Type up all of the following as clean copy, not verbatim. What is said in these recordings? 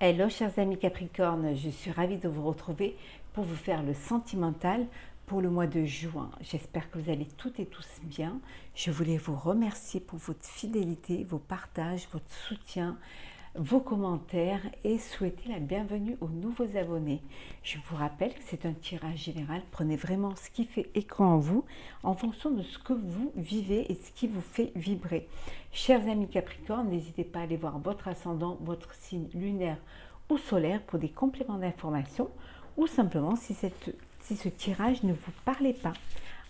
Hello chers amis Capricorne, je suis ravie de vous retrouver pour vous faire le sentimental pour le mois de juin. J'espère que vous allez toutes et tous bien. Je voulais vous remercier pour votre fidélité, vos partages, votre soutien, vos commentaires et souhaiter la bienvenue aux nouveaux abonnés. Je vous rappelle que c'est un tirage général. Prenez vraiment ce qui fait écho en vous en fonction de ce que vous vivez et ce qui vous fait vibrer. Chers amis Capricorne, n'hésitez pas à aller voir votre ascendant, votre signe lunaire ou solaire pour des compléments d'information ou simplement si ce tirage ne vous parlait pas.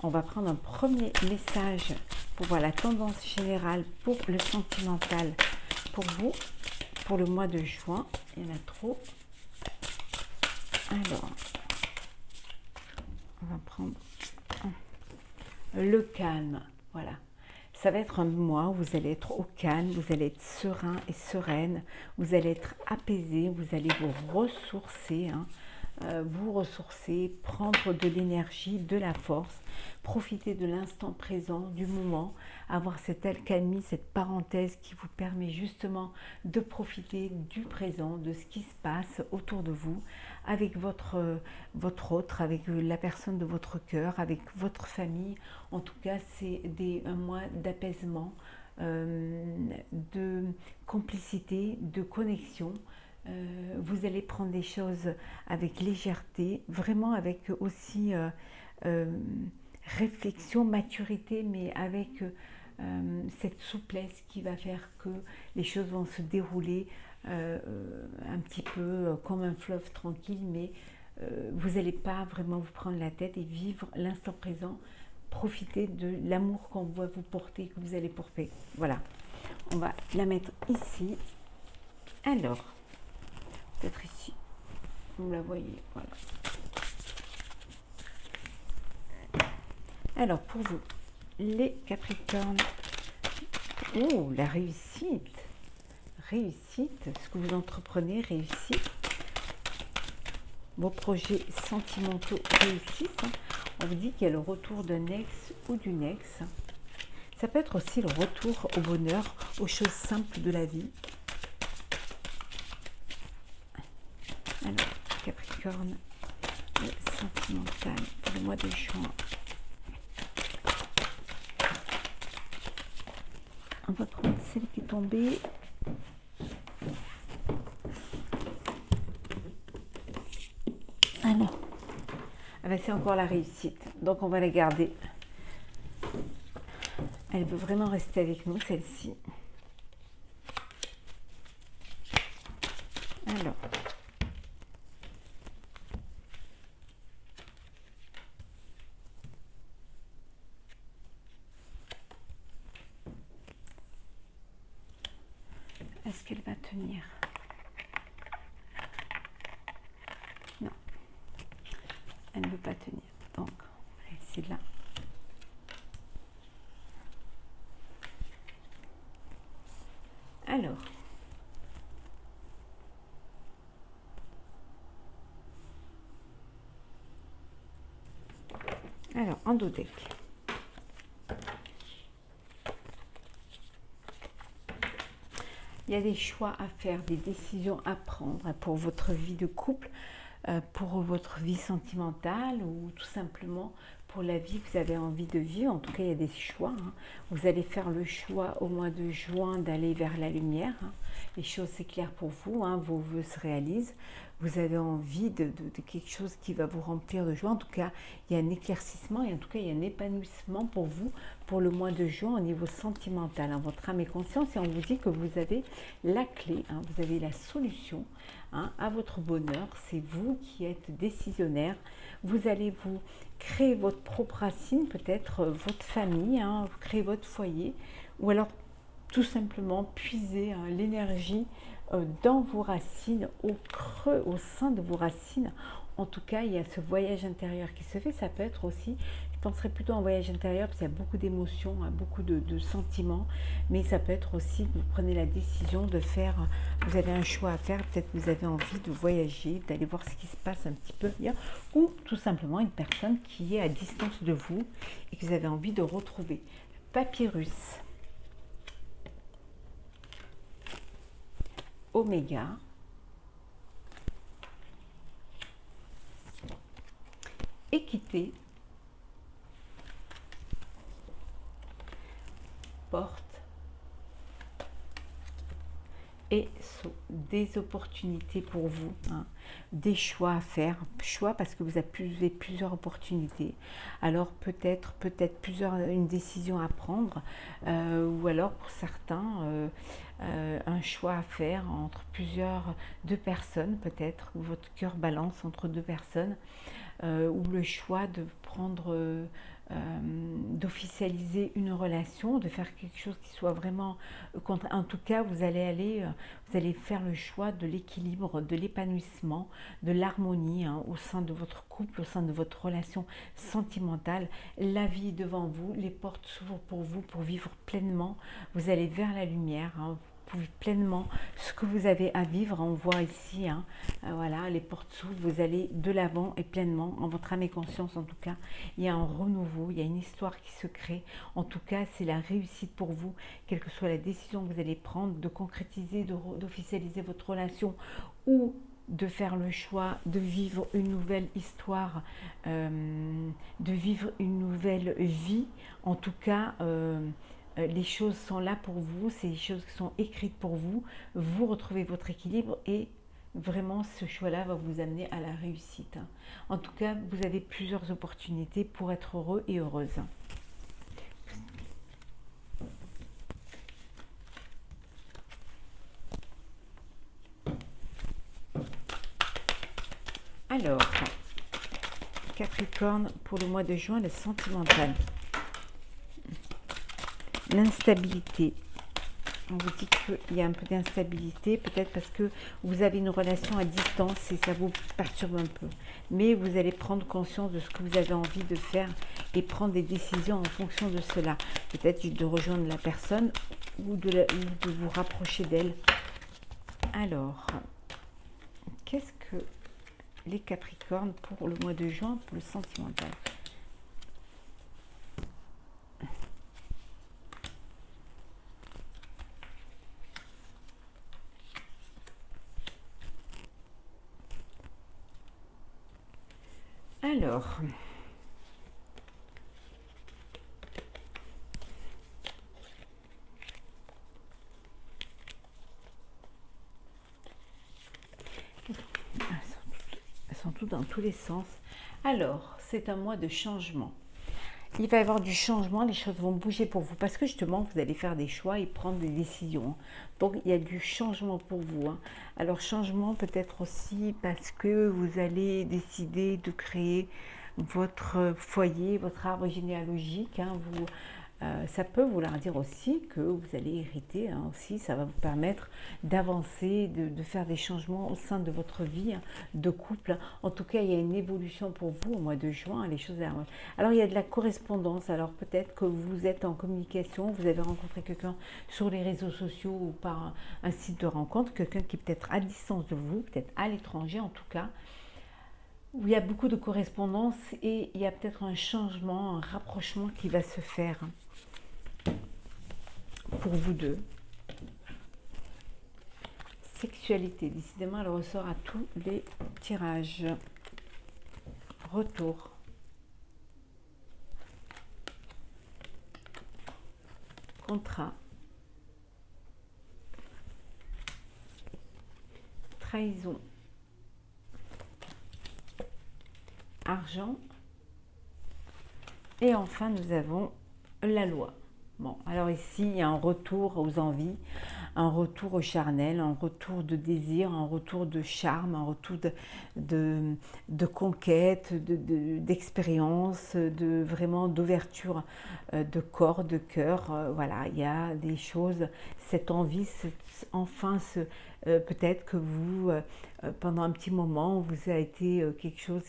On va prendre un premier message pour voir la tendance générale pour le sentimental pour vous. Pour le mois de juin, il y en a trop. Alors, on va prendre le calme. Voilà. Ça va être un mois où vous allez être au calme, vous allez être serein et sereine, vous allez être apaisé, vous allez vous ressourcer, prendre de l'énergie, de la force, profiter de l'instant présent, du moment, avoir cette alcalmie, cette parenthèse qui vous permet justement de profiter du présent, de ce qui se passe autour de vous, avec votre autre, avec la personne de votre cœur, avec votre famille. En tout cas, c'est un mois d'apaisement, de complicité, de connexion. Vous allez prendre des choses avec légèreté, vraiment avec aussi réflexion, maturité, mais avec cette souplesse qui va faire que les choses vont se dérouler un petit peu comme un fleuve tranquille, mais vous n'allez pas vraiment vous prendre la tête et vivre l'instant présent, profiter de l'amour qu'on va vous porter, que vous allez porter. Voilà, on va la mettre ici. Alors, peut-être ici, vous la voyez, voilà. Alors pour vous, les Capricornes, oh la réussite, ce que vous entreprenez réussit, vos projets sentimentaux réussissent. On vous dit qu'il y a le retour d'un ex ou d'une ex. Ça peut être aussi le retour au bonheur, aux choses simples de la vie. Alors, Capricorne, le sentimental pour le mois de juin. On va prendre celle qui est tombée. Alors, c'est encore la réussite. Donc, on va la garder. Elle veut vraiment rester avec nous, celle-ci. Alors. Est-ce qu'elle va tenir? Non. Elle ne veut pas tenir. Donc, on va essayer de là. Alors, en dos deck. Il y a des choix à faire, des décisions à prendre pour votre vie de couple, pour votre vie sentimentale ou tout simplement pour la vie que vous avez envie de vivre. En tout cas, il y a des choix. Vous allez faire le choix au mois de juin d'aller vers la lumière. Les choses s'éclairent pour vous, vos vœux se réalisent. Vous avez envie de quelque chose qui va vous remplir de joie. En tout cas, il y a un éclaircissement et en tout cas, il y a un épanouissement pour vous pour le mois de juin au niveau sentimental. Votre âme et conscience, et on vous dit que vous avez la clé, vous avez la solution à votre bonheur. C'est vous qui êtes décisionnaire. Vous allez vous créer votre propre racine, peut-être votre famille, créer votre foyer, ou alors tout simplement puiser l'énergie dans vos racines, au creux, au sein de vos racines. En tout cas, il y a ce voyage intérieur qui se fait. Ça peut être aussi, je penserais plutôt en voyage intérieur parce qu'il y a beaucoup d'émotions, beaucoup de sentiments, mais ça peut être aussi que vous prenez la décision de faire, vous avez un choix à faire, peut-être que vous avez envie de voyager, d'aller voir ce qui se passe un petit peu ailleurs, ou tout simplement une personne qui est à distance de vous et que vous avez envie de retrouver. Papyrus, Oméga, équité, porte et des opportunités pour vous, hein, des choix à faire, choix parce que vous avez plusieurs opportunités, alors peut-être une décision à prendre, ou alors pour certains un choix à faire entre deux personnes, peut-être, où votre cœur balance entre deux personnes, ou le choix de prendre d'officialiser une relation, de faire quelque chose qui soit vraiment en tout cas vous allez faire le choix de l'équilibre, de l'épanouissement, de l'harmonie, hein, au sein de votre couple, au sein de votre relation sentimentale. La vie est devant vous, les portes s'ouvrent pour vous pour vivre pleinement, vous allez vers la lumière, hein, pleinement ce que vous avez à vivre. On voit ici, hein, voilà, les portes s'ouvrent, vous allez de l'avant et pleinement, en votre âme et conscience en tout cas, il y a un renouveau, il y a une histoire qui se crée. En tout cas, c'est la réussite pour vous, quelle que soit la décision que vous allez prendre, de concrétiser, d'officialiser votre relation ou de faire le choix de vivre une nouvelle histoire, de vivre une nouvelle vie. En tout cas, les choses sont là pour vous, c'est des choses qui sont écrites pour vous. Vous retrouvez votre équilibre et vraiment ce choix-là va vous amener à la réussite. En tout cas, vous avez plusieurs opportunités pour être heureux et heureuse. Alors, Capricorne, pour le mois de juin, le sentimental. L'instabilité. On vous dit qu'il y a un peu d'instabilité, peut-être parce que vous avez une relation à distance et ça vous perturbe un peu. Mais vous allez prendre conscience de ce que vous avez envie de faire et prendre des décisions en fonction de cela. Peut-être de rejoindre la personne ou de vous rapprocher d'elle. Alors, qu'est-ce que les Capricornes pour le mois de juin, pour le sentimental ? Alors, elles sont toutes dans tous les sens. Alors, c'est un mois de changement. Il va y avoir du changement, les choses vont bouger pour vous parce que justement, vous allez faire des choix et prendre des décisions. Donc, il y a du changement pour vous, hein. Alors, changement peut-être aussi parce que vous allez décider de créer votre foyer, votre arbre généalogique, hein. Ça peut vouloir dire aussi que vous allez hériter, hein, aussi, ça va vous permettre d'avancer, de faire des changements au sein de votre vie, hein, de couple. En tout cas, il y a une évolution pour vous au mois de juin, les choses. Alors, il y a de la correspondance, alors peut-être que vous êtes en communication, vous avez rencontré quelqu'un sur les réseaux sociaux ou par un site de rencontre, quelqu'un qui est peut-être à distance de vous, peut-être à l'étranger en tout cas, où il y a beaucoup de correspondance et il y a peut-être un changement, un rapprochement qui va se faire pour vous deux. Sexualité, décidément elle ressort à tous les tirages. Retour. Contrat. Trahison. Argent. Et enfin nous avons la loi. Bon, alors ici, il y a un retour aux envies, un retour au charnel, un retour de désir, un retour de charme, un retour de conquête, d'expérience, vraiment d'ouverture de corps, de cœur. Voilà, il y a des choses, cette envie, enfin, peut-être que vous, pendant un petit moment, vous a été quelque chose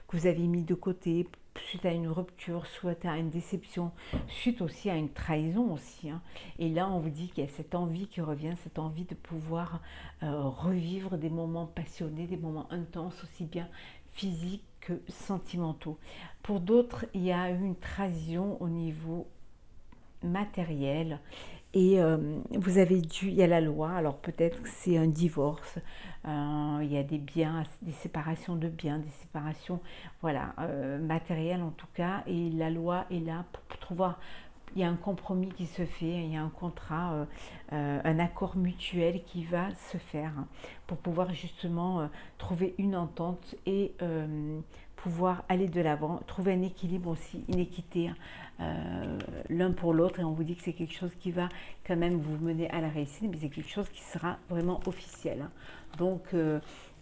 que vous avez mis de côté, suite à une rupture, suite à une déception, suite aussi à une trahison aussi, hein. Et là, on vous dit qu'il y a cette envie qui revient, cette envie de pouvoir revivre des moments passionnés, des moments intenses, aussi bien physiques que sentimentaux. Pour d'autres, il y a eu une trahison au niveau matériel Et vous avez dû, il y a la loi, alors peut-être que c'est un divorce, il y a des biens, des séparations de biens, des séparations, voilà, matérielles en tout cas, et la loi est là pour trouver, il y a un compromis qui se fait, il y a un contrat, un accord mutuel qui va se faire hein, pour pouvoir justement trouver une entente et pouvoir aller de l'avant, trouver un équilibre aussi, une équité l'un pour l'autre, et on vous dit que c'est quelque chose qui va quand même vous mener à la réussite, mais c'est quelque chose qui sera vraiment officiel. Hein. Donc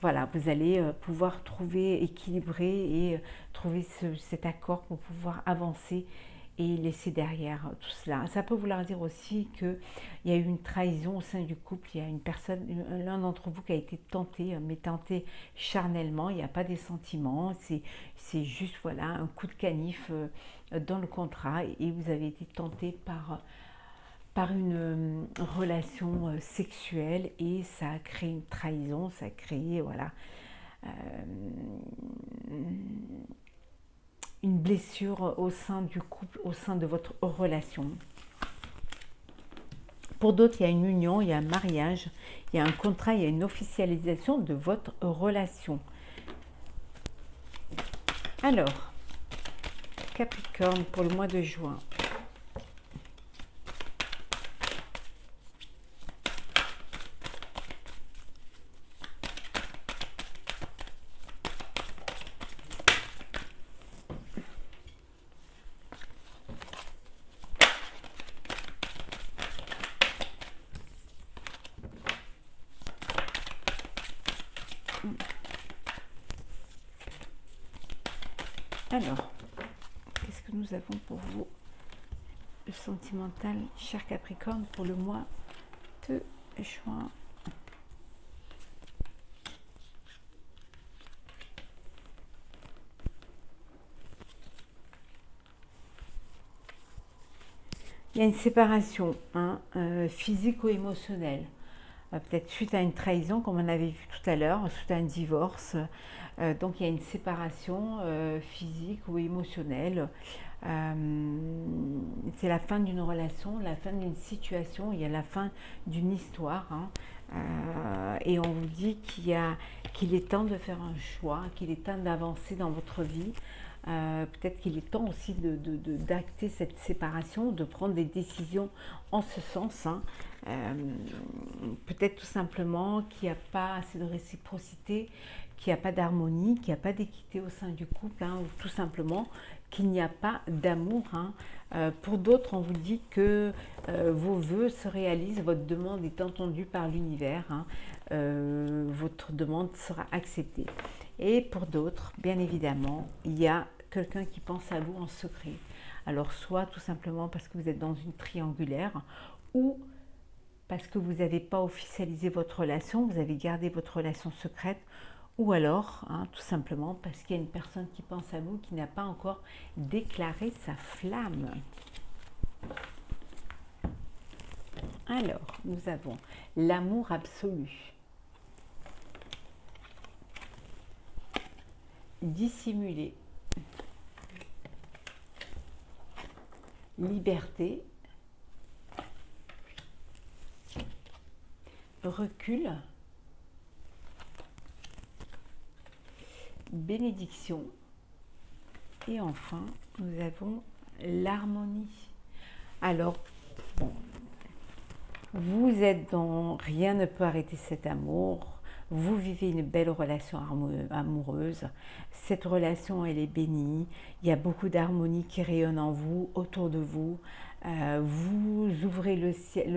voilà, vous allez pouvoir trouver, équilibrer et trouver cet accord pour pouvoir avancer et laisser derrière tout cela. Ça peut vouloir dire aussi qu'il y a eu une trahison au sein du couple, il y a une personne, l'un d'entre vous qui a été tenté, mais tenté charnellement, il n'y a pas des sentiments, c'est juste voilà, un coup de canif dans le contrat et vous avez été tenté par une relation sexuelle et ça a créé une trahison, ça a créé voilà, une blessure au sein du couple, au sein de votre relation. Pour d'autres, il y a une union, il y a un mariage, il y a un contrat, il y a une officialisation de votre relation. Alors, Capricorne pour le mois de juin. Alors, qu'est-ce que nous avons pour vous? Le sentimental, cher Capricorne, pour le mois de juin. Il y a une séparation hein, physique ou émotionnelle. Peut-être suite à une trahison, comme on avait vu tout à l'heure, suite à un divorce. Donc il y a une séparation physique ou émotionnelle. C'est la fin d'une relation, la fin d'une situation, il y a la fin d'une histoire. Hein. Et on vous dit qu'il est temps de faire un choix, qu'il est temps d'avancer dans votre vie. Peut-être qu'il est temps aussi d'acter cette séparation, de prendre des décisions en ce sens. Hein. Peut-être tout simplement qu'il n'y a pas assez de réciprocité, qu'il n'y a pas d'harmonie, qu'il n'y a pas d'équité au sein du couple, hein, ou tout simplement qu'il n'y a pas d'amour. Hein. Pour d'autres, on vous dit que vos vœux se réalisent, votre demande est entendue par l'univers, hein, votre demande sera acceptée. Et pour d'autres, bien évidemment, il y a quelqu'un qui pense à vous en secret. Alors soit tout simplement parce que vous êtes dans une triangulaire ou parce que vous n'avez pas officialisé votre relation, vous avez gardé votre relation secrète, ou alors hein, tout simplement parce qu'il y a une personne qui pense à vous qui n'a pas encore déclaré sa flamme. Alors, nous avons l'amour absolu. Dissimulé. Liberté. Recul. Bénédiction. Et enfin, nous avons l'harmonie. Alors, bon, vous êtes dans rien ne peut arrêter cet amour. Vous vivez une belle relation amoureuse. Cette relation, elle est bénie. Il y a beaucoup d'harmonie qui rayonne en vous, autour de vous. Vous ouvrez le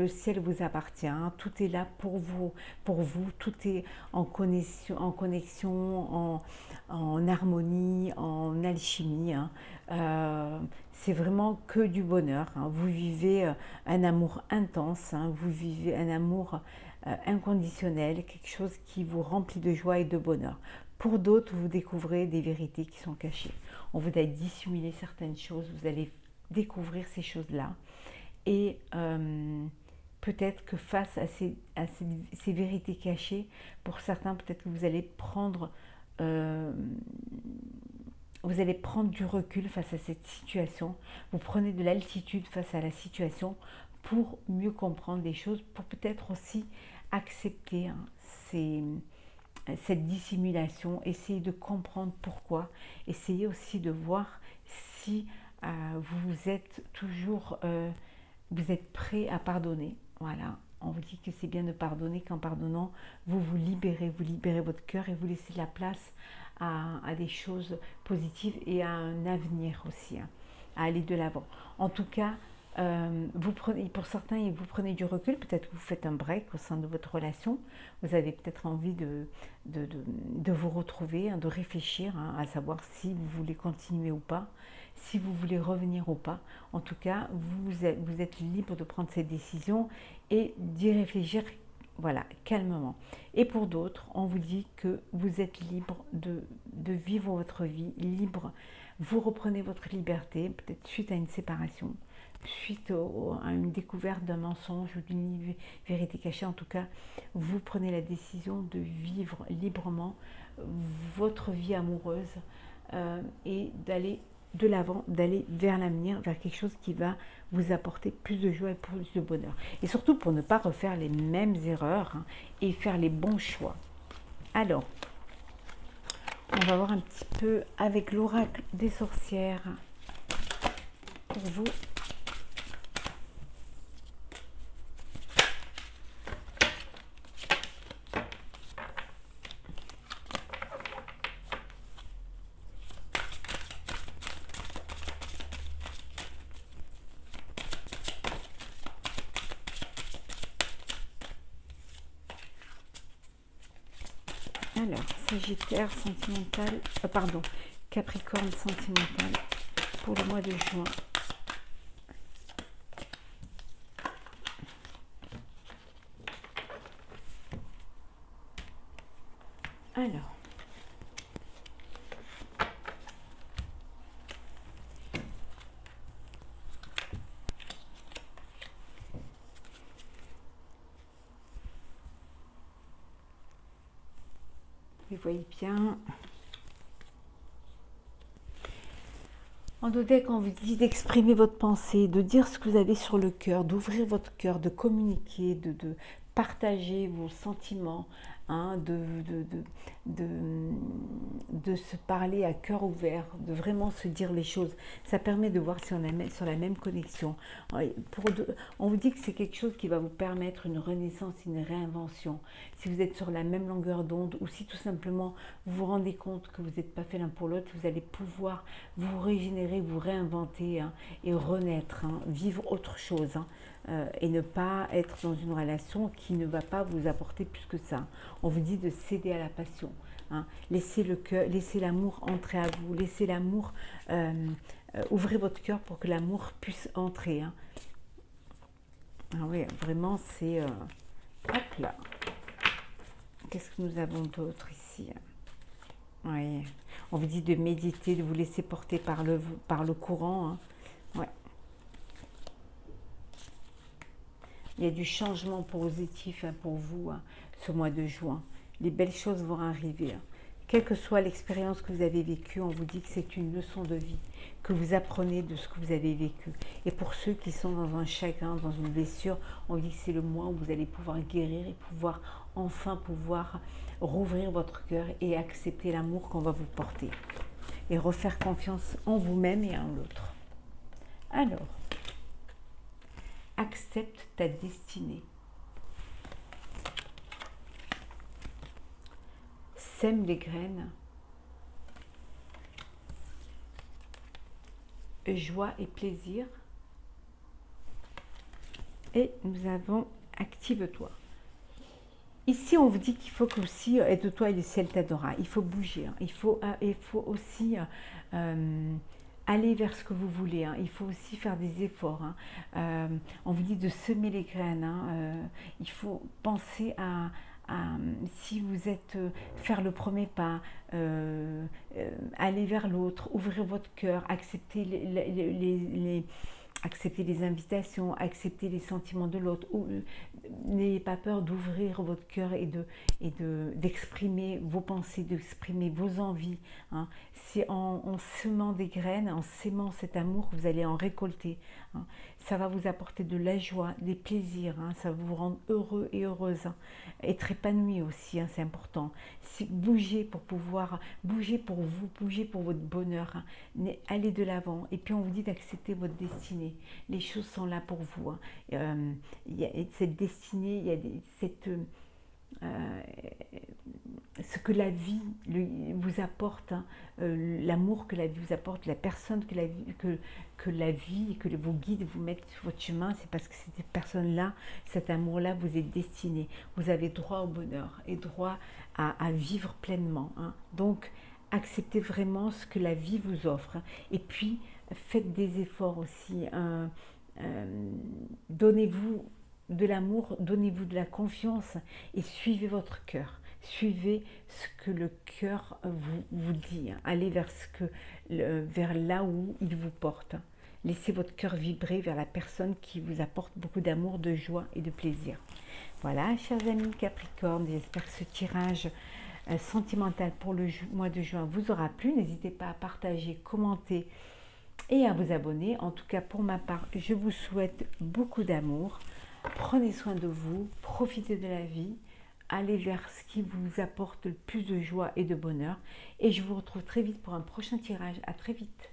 ciel vous appartient. Tout est là pour vous. Tout est en connexion, en harmonie, en alchimie. Hein. C'est vraiment que du bonheur. Hein. Vous vivez un amour intense. Hein. Vous vivez un amour inconditionnel, quelque chose qui vous remplit de joie et de bonheur. Pour d'autres, vous découvrez des vérités qui sont cachées. On vous a dissimulé certaines choses, vous allez découvrir ces choses-là. Et peut-être que face à ces vérités cachées, pour certains, peut-être que vous allez prendre du recul face à cette situation. Vous prenez de l'altitude face à la situation pour mieux comprendre les choses, pour peut-être aussi accepter cette dissimulation, essayer de comprendre pourquoi, essayer aussi de voir si vous êtes toujours, vous êtes prêt à pardonner. Voilà, on vous dit que c'est bien de pardonner, qu'en pardonnant, vous vous libérez votre cœur et vous laissez la place à des choses positives et à un avenir aussi, hein, à aller de l'avant. En tout cas, vous prenez, pour certains, vous prenez du recul, peut-être que vous faites un break au sein de votre relation, vous avez peut-être envie de vous retrouver, hein, de réfléchir, hein, à savoir si vous voulez continuer ou pas, si vous voulez revenir ou pas. En tout cas, vous êtes libre de prendre cette décision et d'y réfléchir, voilà, calmement. Et pour d'autres, on vous dit que vous êtes libre de vivre votre vie, libre, vous reprenez votre liberté, peut-être suite à une séparation, suite à une découverte d'un mensonge ou d'une vérité cachée. En tout cas, vous prenez la décision de vivre librement votre vie amoureuse et d'aller de l'avant, d'aller vers l'avenir, vers quelque chose qui va vous apporter plus de joie et plus de bonheur. Et surtout pour ne pas refaire les mêmes erreurs, hein, et faire les bons choix. Alors, on va voir un petit peu avec l'oracle des sorcières pour vous. Alors, Sagittaire sentimental, pardon, Capricorne sentimental pour le mois de juin. Alors, vous voyez bien. En deck, on vous dit d'exprimer votre pensée, de dire ce que vous avez sur le cœur, d'ouvrir votre cœur, de communiquer, de partager vos sentiments, hein, de se parler à cœur ouvert, de vraiment se dire les choses. Ça permet de voir si on est sur la même connexion. On vous dit que c'est quelque chose qui va vous permettre une renaissance, une réinvention. Si vous êtes sur la même longueur d'onde ou si tout simplement vous vous rendez compte que vous n'êtes pas fait l'un pour l'autre, vous allez pouvoir vous régénérer, vous réinventer, hein, et renaître, hein, vivre autre chose, hein. Et ne pas être dans une relation qui ne va pas vous apporter plus que ça. On vous dit de céder à la passion, hein. Laissez le cœur, laissez l'amour entrer à vous, laissez l'amour, ouvrez votre cœur pour que l'amour puisse entrer, hein. Ah oui, vraiment, c'est... hop là. Qu'est-ce que nous avons d'autre ici? Oui. On vous dit de méditer, de vous laisser porter par le courant, hein. Ouais. Il y a du changement positif, hein, pour vous, hein, ce mois de juin. Les belles choses vont arriver, hein. Quelle que soit l'expérience que vous avez vécue, on vous dit que c'est une leçon de vie, que vous apprenez de ce que vous avez vécu. Et pour ceux qui sont dans un chagrin, dans une blessure, on vous dit que c'est le mois où vous allez pouvoir guérir et enfin pouvoir rouvrir votre cœur et accepter l'amour qu'on va vous porter. Et refaire confiance en vous-même et en l'autre. Alors, accepte ta destinée. Sème les graines. Joie et plaisir. Et nous avons active-toi. Ici, on vous dit qu'il faut aussi aide-toi et le ciel t'adora. Il faut bouger, hein. Il faut aussi aller vers ce que vous voulez, hein. Il faut aussi faire des efforts, hein. On vous dit de semer les graines, hein. Il faut penser à si vous êtes faire le premier pas, aller vers l'autre, ouvrir votre cœur, accepter accepter les invitations, accepter les sentiments de l'autre. N'ayez pas peur d'ouvrir votre cœur et d'exprimer vos pensées, d'exprimer vos envies. Hein. C'est en semant des graines, en sémant cet amour que vous allez en récolter. Hein. Ça va vous apporter de la joie, des plaisirs, hein. Ça va vous rendre heureux et heureuse. Hein. Être épanoui aussi, hein, c'est important. Bouger pour pouvoir, bouger pour vous, bouger pour votre bonheur. Hein. Allez de l'avant. Et puis on vous dit d'accepter votre destinée. Les choses sont là pour vous. Hein. Il y a cette destinée, il y a ce que la vie vous apporte, hein, l'amour que la vie vous apporte, la personne que la vie, que vos guides vous mettent sur votre chemin, c'est parce que cette personne-là, cet amour-là vous est destiné. Vous avez droit au bonheur et droit à vivre pleinement. Hein. Donc, acceptez vraiment ce que la vie vous offre. Hein. Et puis, faites des efforts aussi. Donnez-vous de l'amour, donnez-vous de la confiance et suivez votre cœur. Suivez ce que le cœur vous dit. Allez vers là où il vous porte. Laissez votre cœur vibrer vers la personne qui vous apporte beaucoup d'amour, de joie et de plaisir. Voilà, chers amis Capricorne, j'espère que ce tirage sentimental pour le mois de juin vous aura plu. N'hésitez pas à partager, commenter et à vous abonner. En tout cas, pour ma part, je vous souhaite beaucoup d'amour. Prenez soin de vous, profitez de la vie, allez vers ce qui vous apporte le plus de joie et de bonheur. Et je vous retrouve très vite pour un prochain tirage. À très vite.